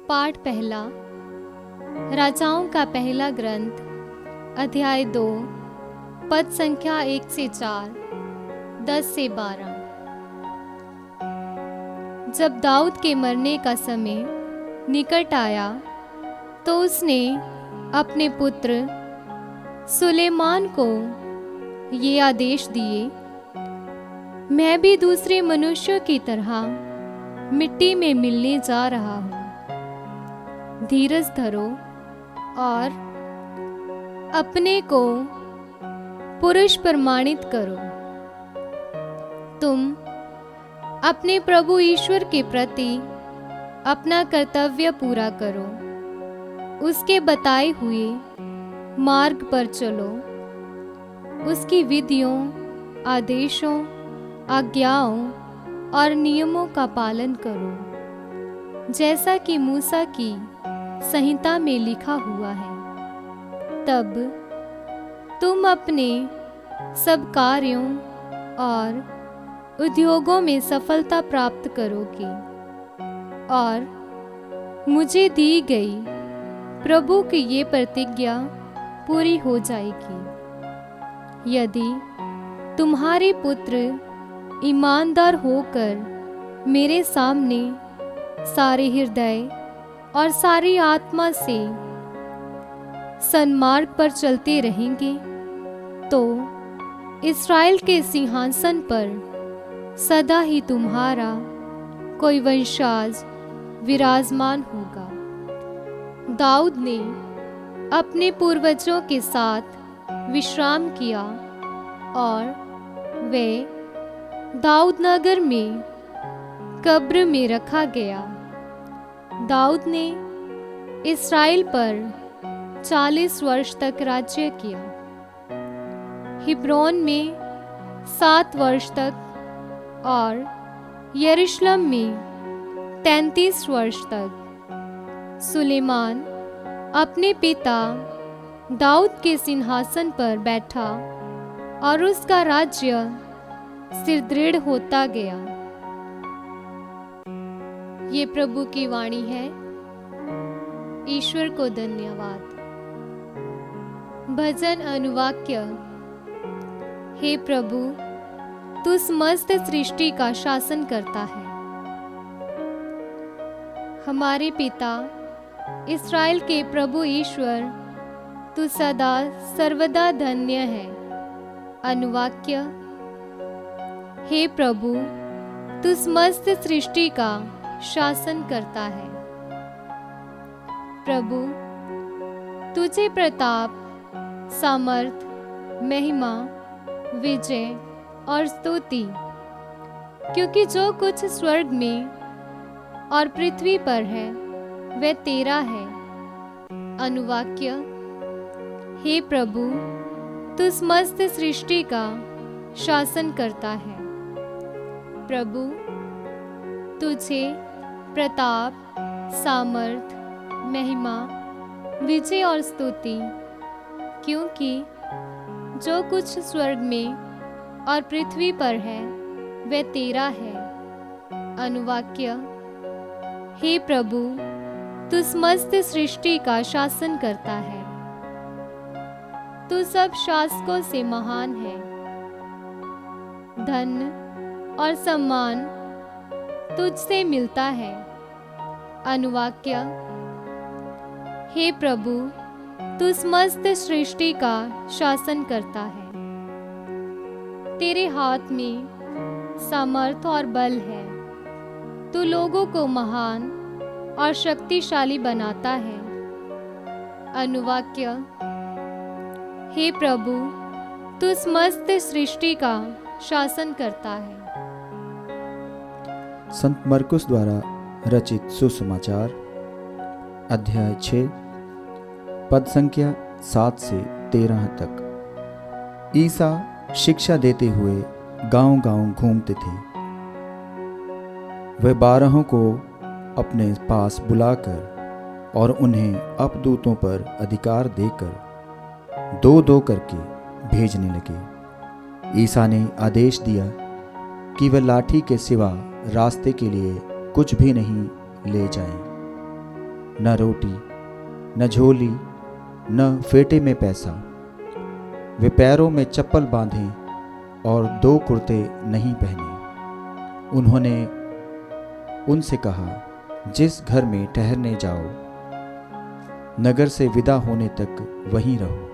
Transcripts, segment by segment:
पाठ पहला। राजाओं का पहला ग्रंथ, अध्याय 2, पद संख्या 1 से 4, 10 से 12। जब दाऊद के मरने का समय निकट आया तो उसने अपने पुत्र सुलेमान को ये आदेश दिए, मैं भी दूसरे मनुष्यों की तरह मिट्टी में मिलने जा रहा हूँ। धीरज धरो और अपने को पुरुष प्रमाणित करो। तुम अपने प्रभु ईश्वर के प्रति अपना कर्तव्य पूरा करो, उसके बताए हुए मार्ग पर चलो, उसकी विधियों, आदेशों, आज्ञाओं और नियमों का पालन करो, जैसा कि मूसा की संहिता में लिखा हुआ है। तब तुम अपने सब कार्यों और उद्योगों में सफलता प्राप्त करोगे और मुझे दी गई प्रभु की ये प्रतिज्ञा पूरी हो जाएगी। यदि तुम्हारे पुत्र ईमानदार होकर मेरे सामने सारे हृदय और सारी आत्मा से सन्मार्ग पर चलते रहेंगे, तो इस्राएल के सिंहासन पर सदा ही तुम्हारा कोई वंशज विराजमान होगा। दाऊद ने अपने पूर्वजों के साथ विश्राम किया और वे दाऊद नगर में कब्र में रखा गया। दाऊद ने इस्राएल पर 40 वर्ष तक राज्य किया। हिब्रोन में 7 वर्ष तक और यरूशलेम में 33 वर्ष तक सुलेमान अपने पिता दाऊद के सिंहासन पर बैठा और उसका राज्य सुदृढ़ होता गया। ये प्रभु की वाणी है। ईश्वर को धन्यवाद। भजन अनुवाक्य। हे प्रभु, तू समस्त सृष्टि का शासन करता है। हमारे पिता इस्राएल के प्रभु ईश्वर, तू सदा सर्वदा धन्य है। अनुवाक्य। हे प्रभु, तू समस्त सृष्टि का शासन करता है। प्रभु, तुझे प्रताप, सामर्थ, महिमा, विजय और स्तुति, क्योंकि जो कुछ स्वर्ग में और पृथ्वी पर है वह तेरा है। अनुवाक्य। हे प्रभु, तू समस्त सृष्टि का शासन करता है। प्रभु, तुझे प्रताप, सामर्थ, महिमा, विजय और स्तुति, क्योंकि जो कुछ स्वर्ग में और पृथ्वी पर है वह तेरा है। अनुवाक्य। हे प्रभु, तू समस्त सृष्टि का शासन करता है। तू सब शासकों से महान है। धन और सम्मान तुझसे मिलता है। अनुवाक्य। हे प्रभु, तू समस्त सृष्टि का शासन करता है। तेरे हाथ में सामर्थ और बल है। तू लोगों को महान और शक्तिशाली बनाता है। अनुवाक्य। हे प्रभु, तू समस्त सृष्टि का शासन करता है। संत मरकुस द्वारा रचित सुसमाचार, अध्याय 6, पद संख्या 7 से 13 तक। ईसा शिक्षा देते हुए गांव-गांव घूमते थे। वे 12 को अपने पास बुलाकर और उन्हें अपदूतों पर अधिकार देकर 2-2 करके भेजने लगे। ईसा ने आदेश दिया कि वे लाठी के सिवा रास्ते के लिए कुछ भी नहीं ले जाएं। न रोटी, न झोली, न फेटे में पैसा। वे पैरों में चप्पल बांधें और 2 कुर्ते नहीं पहने। उन्होंने उनसे कहा, जिस घर में ठहरने जाओ, नगर से विदा होने तक वहीं रहो।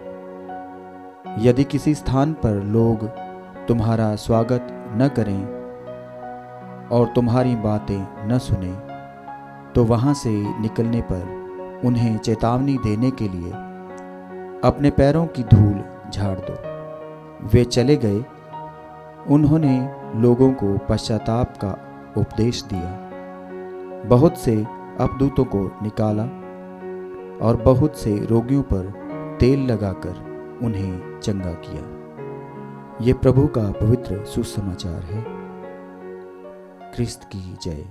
यदि किसी स्थान पर लोग तुम्हारा स्वागत न करें और तुम्हारी बातें न सुने, तो वहाँ से निकलने पर उन्हें चेतावनी देने के लिए अपने पैरों की धूल झाड़ दो। वे चले गए। उन्होंने लोगों को पश्चाताप का उपदेश दिया, बहुत से अपदूतों को निकाला और बहुत से रोगियों पर तेल लगाकर उन्हें चंगा किया। ये प्रभु का पवित्र सुसमाचार है। क्रिस्त की जय।